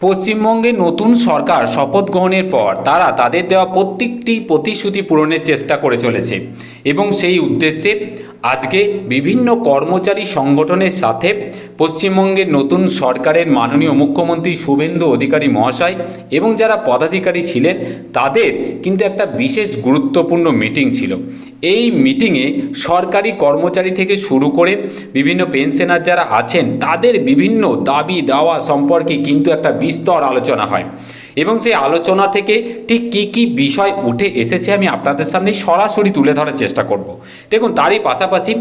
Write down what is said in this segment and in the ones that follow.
পশ্চিমবঙ্গে নতুন সরকার শপথ গ্রহণের পর তারা তাদের দেওয়া প্রত্যেকটি প্রতিশ্রুতি পূরণের চেষ্টা করে চলেছে এবং সেই উদ্দেশ্যে আজকে বিভিন্ন কর্মচারী সংগঠনের সাথে পশ্চিমবঙ্গের নতুন সরকারের মাননীয় মুখ্যমন্ত্রী শুভেন্দু অধিকারী মহাশয় এবং যারা পদাধিকারী ছিলেন তাদের কিন্তু একটা বিশেষ গুরুত্বপূর্ণ মিটিং ছিল। এই মিটিংয়ে সরকারি কর্মচারী থেকে শুরু করে বিভিন্ন পেনশনার যারা আছেন তাদের বিভিন্ন দাবি দাওয়া সম্পর্কে কিন্তু একটা বিস্তর আলোচনা হয় এবং সেই আলোচনা থেকে ঠিক কী কী বিষয় উঠে এসেছে আমি আপনাদের সামনে সরাসরি তুলে ধরার চেষ্টা করব। দেখুন, তারই পাশাপাশি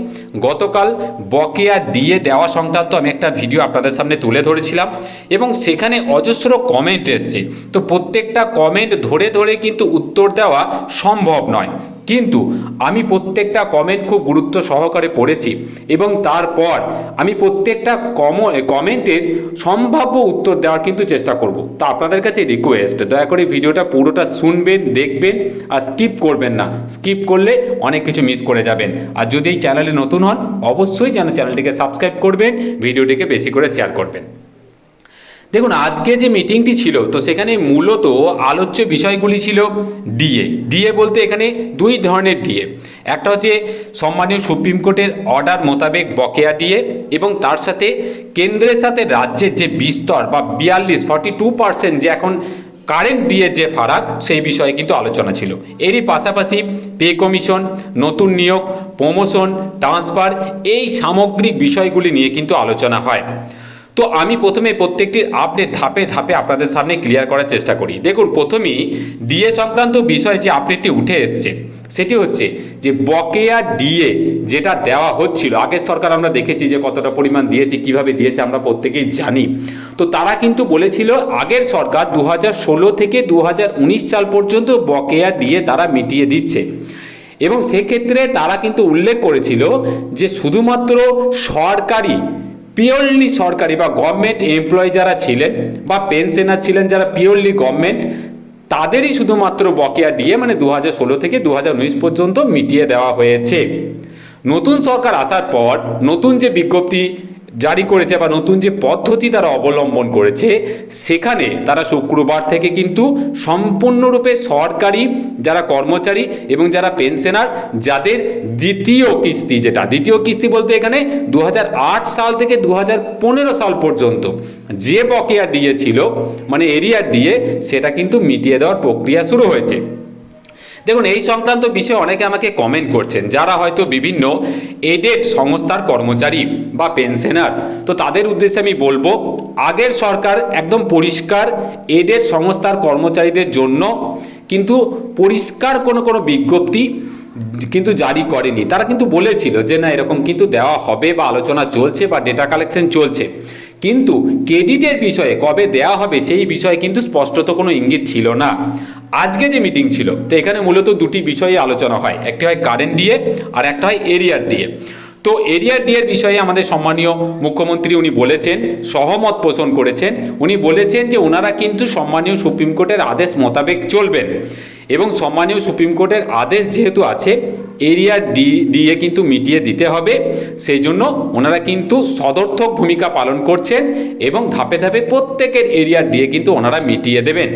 গতকাল বকেয়া ডিএ দেওয়া সংক্রান্ত আমি একটা ভিডিও আপনাদের সামনে তুলে ধরেছিলাম এবং সেখানে অজস্র কমেন্ট এসছে। তো প্রত্যেকটা কমেন্ট ধরে ধরে কিন্তু উত্তর দেওয়া সম্ভব নয়, কিন্তু আমি প্রত্যেকটা কমেন্ট খুব গুরুত্ব সহকারে পড়েছি এবং তারপর আমি প্রত্যেকটা কমেন্টের সম্ভাব্য উত্তর দেওয়ার কিন্তু চেষ্টা করব। তা আপনাদের কাছে রিকোয়েস্ট, দয়া করে ভিডিওটা পুরোটা শুনবেন, দেখবেন আর স্কিপ করবেন না। স্কিপ করলে অনেক কিছু মিস করে যাবেন। আর যদি এই চ্যানেলে নতুন হন অবশ্যই যেন চ্যানেলটিকে সাবস্ক্রাইব করবেন, ভিডিওটিকে বেশি করে শেয়ার করবেন। দেখুন, আজকে যে মিটিংটি ছিল তো সেখানে মূলত আলোচ্য বিষয়গুলি ছিল ডিএ বলতে এখানে দুই ধরনের ডিএ। একটা হচ্ছে সম্মানীয় সুপ্রিম কোর্টের অর্ডার মোতাবেক বকেয়া ডিএ এবং তার সাথে কেন্দ্রের সাথে রাজ্যের যে বিস্তর বা 42% যে এখন কারেন্ট ডিএ যে ফারাক সেই বিষয়ে কিন্তু আলোচনা ছিল। এরই পাশাপাশি পে কমিশন, নতুন নিয়োগ, প্রমোশন, ট্রান্সফার এই সামগ্রিক বিষয়গুলি নিয়ে কিন্তু আলোচনা হয়। তো আমি প্রথমে প্রত্যেকটির আপডেট ধাপে ধাপে আপনাদের সামনে ক্লিয়ার করার চেষ্টা করি। দেখুন, প্রথমেই ডিএ সংক্রান্ত বিষয়ে যে আপডেটটি উঠে এসছে সেটি হচ্ছে যে বকেয়া ডিএ যেটা দেওয়া হচ্ছিল, আগের সরকার আমরা দেখেছি যে কতটা পরিমাণ দিয়েছে, কিভাবে দিয়েছে আমরা প্রত্যেকেই জানি। তো তারা কিন্তু বলেছিল আগের সরকার 2016 থেকে 2019 সাল পর্যন্ত বকেয়া ডিএ তারা মিটিয়ে দিচ্ছে এবং সেক্ষেত্রে তারা কিন্তু উল্লেখ করেছিল যে শুধুমাত্র সরকারি পিওরলি সরকারি বা গভর্নমেন্ট এমপ্লয়ি যারা ছিলেন বা পেনশনার ছিলেন যারা পিওরলি গভর্নমেন্ট, তাদেরই শুধুমাত্র বকেয়া ডিএ মানে 2016 থেকে 2019 পর্যন্ত মিটিয়ে দেওয়া হয়েছে। নতুন সরকার আসার পর নতুন যে বিজ্ঞপ্তি জারি করেছে বা নতুন যে পদ্ধতি তারা অবলম্বন করেছে সেখানে তারা শুক্রবার থেকে কিন্তু সম্পূর্ণরূপে সরকারি যারা কর্মচারী এবং যারা পেনশনার যাদের দ্বিতীয় কিস্তি বলতে এখানে 2008 সাল থেকে 2015 সাল পর্যন্ত যে বকেয়া ডিএ ছিল মানে এরিয়ার ডিএ সেটা কিন্তু মিটিয়ে দেওয়ার প্রক্রিয়া শুরু হয়েছে। দেখুন, এই সংক্রান্ত বিষয়ে অনেকে আমাকে কমেন্ট করছেন যারা হয়তো বিভিন্ন এডেড সংস্থার কর্মচারী বা পেনশনার। তো তাদের উদ্দেশ্যে আমি বলবো, আগের সরকার একদম পরিষ্কার এডেড সংস্থার কর্মচারীদের জন্য কিন্তু পরিষ্কার কোনো বিজ্ঞপ্তি কিন্তু জারি করেনি। তারা কিন্তু বলেছিল যে না এরকম কিন্তু দেওয়া হবে বা আলোচনা চলছে বা ডেটা কালেকশন চলছে, কিন্তু ক্রেডিটের বিষয়ে কবে দেওয়া হবে সেই বিষয়ে কিন্তু স্পষ্টত কোনো ইঙ্গিত ছিল না। আজকে যে মিটিং ছিল তো এখানে মূলত দুটি বিষয়ে আলোচনা হয়, একটি হয় কারেন্ট ডিএ আর একটা হয় এরিয়ার ডিএ। তো এরিয়ার ডিএর বিষয়ে আমাদের সম্মানীয় মুখ্যমন্ত্রী উনি বলেছেন, সহমত পোষণ করেছেন। উনি বলেছেন যে ওনারা কিন্তু সম্মানীয় সুপ্রিম কোর্টের আদেশ মোতাবেক চলবেন এবং সম্মানীয় সুপ্রিম কোর্টের আদেশ যেহেতু আছে এরিয়া ডিএ কিন্তু মিটিয়ে দিতে হবে, সেই জন্য ওনারা কিন্তু সদর্থক ভূমিকা পালন করছেন এবং ধাপে ধাপে প্রত্যেকের এরিয়া ডিএ কিন্তু ওনারা মিটিয়ে দেবেন।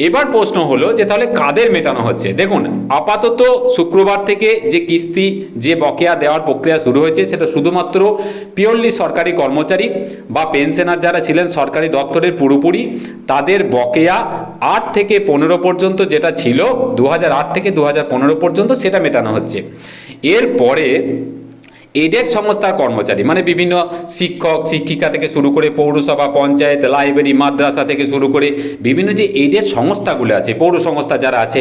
এবার প্রশ্ন হলো যে তাহলে কাদের মেটানো হচ্ছে। দেখুন, আপাতত শুক্রবার থেকে যে কিস্তি যে বকেয়া দেওয়ার প্রক্রিয়া শুরু হয়েছে সেটা শুধুমাত্র পিওরলি সরকারি কর্মচারী বা পেনশনার যারা ছিলেন সরকারি দপ্তরের পুরোপুরি তাদের বকেয়া 8 থেকে 15 পর্যন্ত যেটা ছিল 2008 থেকে 2015 পর্যন্ত সেটা মেটানো হচ্ছে। এরপরে এডেড সংস্থার কর্মচারী মানে বিভিন্ন শিক্ষক শিক্ষিকা থেকে শুরু করে পৌরসভা, পঞ্চায়েত, লাইব্রেরি, মাদ্রাসা থেকে শুরু করে বিভিন্ন যে এডেড সংস্থাগুলো আছে, পৌর সংস্থা যারা আছে,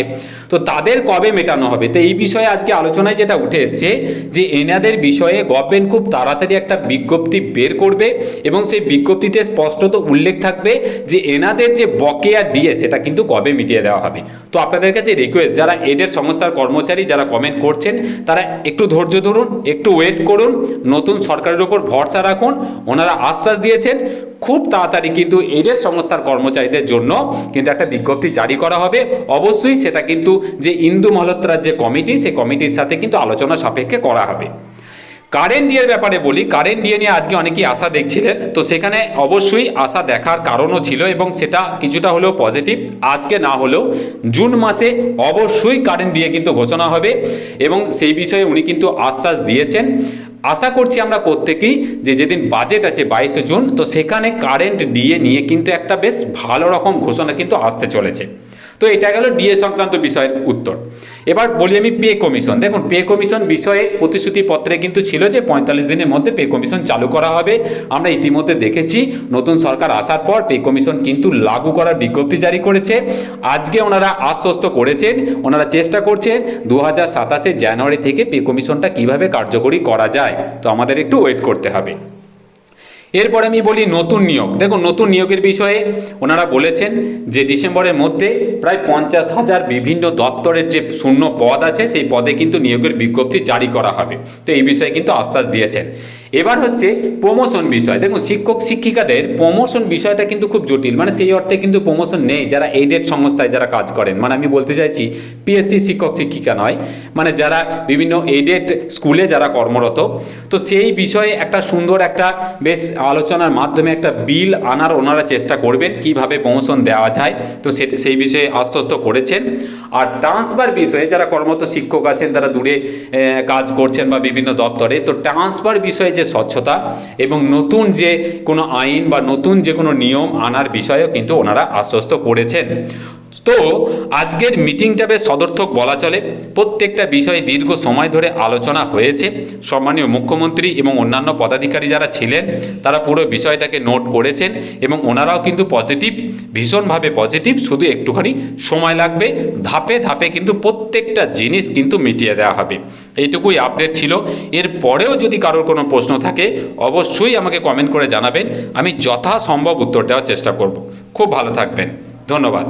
তো তাদের কবে মেটানো হবে। তো এই বিষয়ে আজকে আলোচনায় যেটা উঠে এসছে যে এনাদের বিষয়ে গভর্নমেন্ট খুব তাড়াতাড়ি একটা বিজ্ঞপ্তি বের করবে এবং সেই বিজ্ঞপ্তিতে স্পষ্টত উল্লেখ থাকবে যে এনাদের যে বকেয়া ডিএ সেটা কিন্তু কবে মিটিয়ে দেওয়া হবে। তো আপনাদের কাছে রিকোয়েস্ট, যারা এডেড সংস্থার কর্মচারী যারা কমেন্ট করছেন তারা একটু ধৈর্য ধরুন, একটু ওয়েট করুন, নতুন সরকারের উপর ভরসা রাখুন। ওনারা আশ্বাস দিয়েছেন খুব তাড়াতাড়ি কিন্তু এডেড সংস্থার কর্মচারীদের জন্য কিন্তু একটা বিজ্ঞপ্তি জারি করা হবে। অবশ্যই সেটা কিন্তু যে ইন্দু মালহোত্রার যে কমিটি সেই কমিটির সাথে কিন্তু আলোচনা সাপেক্ষে করা হবে। কারেন্ট ডিএর ব্যাপারে বলি, কারেন্ট ডিএ নিয়ে আজকে অনেকেই আশা দেখছিলেন, তো সেখানে অবশ্যই আশা দেখার কারণও ছিল এবং সেটা কিছুটা হলেও পজিটিভ। আজকে না হলেও জুন মাসে অবশ্যই কারেন্ট ডিএ কিন্তু ঘোষণা হবে এবং সেই বিষয়ে উনি কিন্তু আশ্বাস দিয়েছেন। আশা করছি আমরা প্রত্যেকেই যে যেদিন বাজেট আছে 22শে জুন, তো সেখানে কারেন্ট ডিএ নিয়ে কিন্তু একটা বেশ ভালো রকম ঘোষণা কিন্তু আসতে চলেছে। তো এটা গেল ডিএ সংক্রান্ত বিষয়ের উত্তর। এবার বলি আমি পে কমিশন। দেখুন, পে কমিশন বিষয়ে প্রতিশ্রুতিপত্রে কিন্তু ছিল যে 45 দিনের মধ্যে পে কমিশন চালু করা হবে। আমরা ইতিমধ্যে দেখেছি নতুন সরকার আসার পর পে কমিশন কিন্তু লাগু করার বিজ্ঞপ্তি জারি করেছে। আজকে ওনারা আশ্বস্ত করেছেন, ওনারা চেষ্টা করছেন 2027 জানুয়ারি থেকে পে কমিশনটা কিভাবে কার্যকরী করা যায়। তো আমাদের একটু ওয়েট করতে হবে। এরপরে আমি বলি নতুন নিয়োগ। দেখুন, নতুন নিয়োগের বিষয়ে ওনারা বলেছেন যে ডিসেম্বরের মধ্যে প্রায় 50,000 বিভিন্ন দপ্তরের যে শূন্য পদ আছে সেই পদে কিন্তু নিয়োগের বিজ্ঞপ্তি জারি করা হবে। তো এই বিষয়ে কিন্তু আশ্বাস দিয়েছেন। এবার হচ্ছে প্রমোশন বিষয়। দেখুন, শিক্ষক শিক্ষিকাদের প্রমোশন বিষয়টা কিন্তু খুব জটিল, মানে সেই অর্থে কিন্তু প্রমোশন নেই যারা এইডেড সংস্থায় যারা কাজ করেন, মানে আমি বলতে চাইছি পিএসসি শিক্ষক শিক্ষিকা নয়, মানে যারা বিভিন্ন এইডেড স্কুলে যারা কর্মরত। তো সেই বিষয়ে একটা সুন্দর একটা বেশ আলোচনার মাধ্যমে একটা বিল আনার ওনারা চেষ্টা করবেন কিভাবে প্রমোশন দেওয়া যায়। তো সেই বিষয়ে আশ্বস্ত করেছেন। আর ট্রান্সফার বিষয়ে যারা কর্মরত শিক্ষক আছেন, তারা দূরে কাজ করছেন বা বিভিন্ন দপ্তরে, তো ট্রান্সফার বিষয়ে যে স্বচ্ছতা এবং নতুন যে কোনো আইন বা নতুন যে কোনো নিয়ম আনার বিষয়েও কিন্তু ওনারা আশ্বস্ত করেছেন। তো আজকের মিটিংটা বেশ সদর্থক বলা চলে। প্রত্যেকটা বিষয়ে দীর্ঘ সময় ধরে আলোচনা হয়েছে। সম্মানীয় মুখ্যমন্ত্রী এবং অন্যান্য পদাধিকারী যারা ছিলেন তারা পুরো বিষয়টাকে নোট করেছেন এবং ওনারাও কিন্তু পজিটিভ, ভীষণভাবে পজিটিভ। শুধু একটুখানি সময় লাগবে, ধাপে ধাপে কিন্তু প্রত্যেকটা জিনিস কিন্তু মিটিয়ে দেওয়া হবে। এইটুকুই আপডেট ছিল। এর পরেও যদি কারোর কোনো প্রশ্ন থাকে অবশ্যই আমাকে কমেন্ট করে জানাবেন, আমি যথাসম্ভব উত্তর দেওয়ার চেষ্টা করব। খুব ভালো থাকবেন, ধন্যবাদ।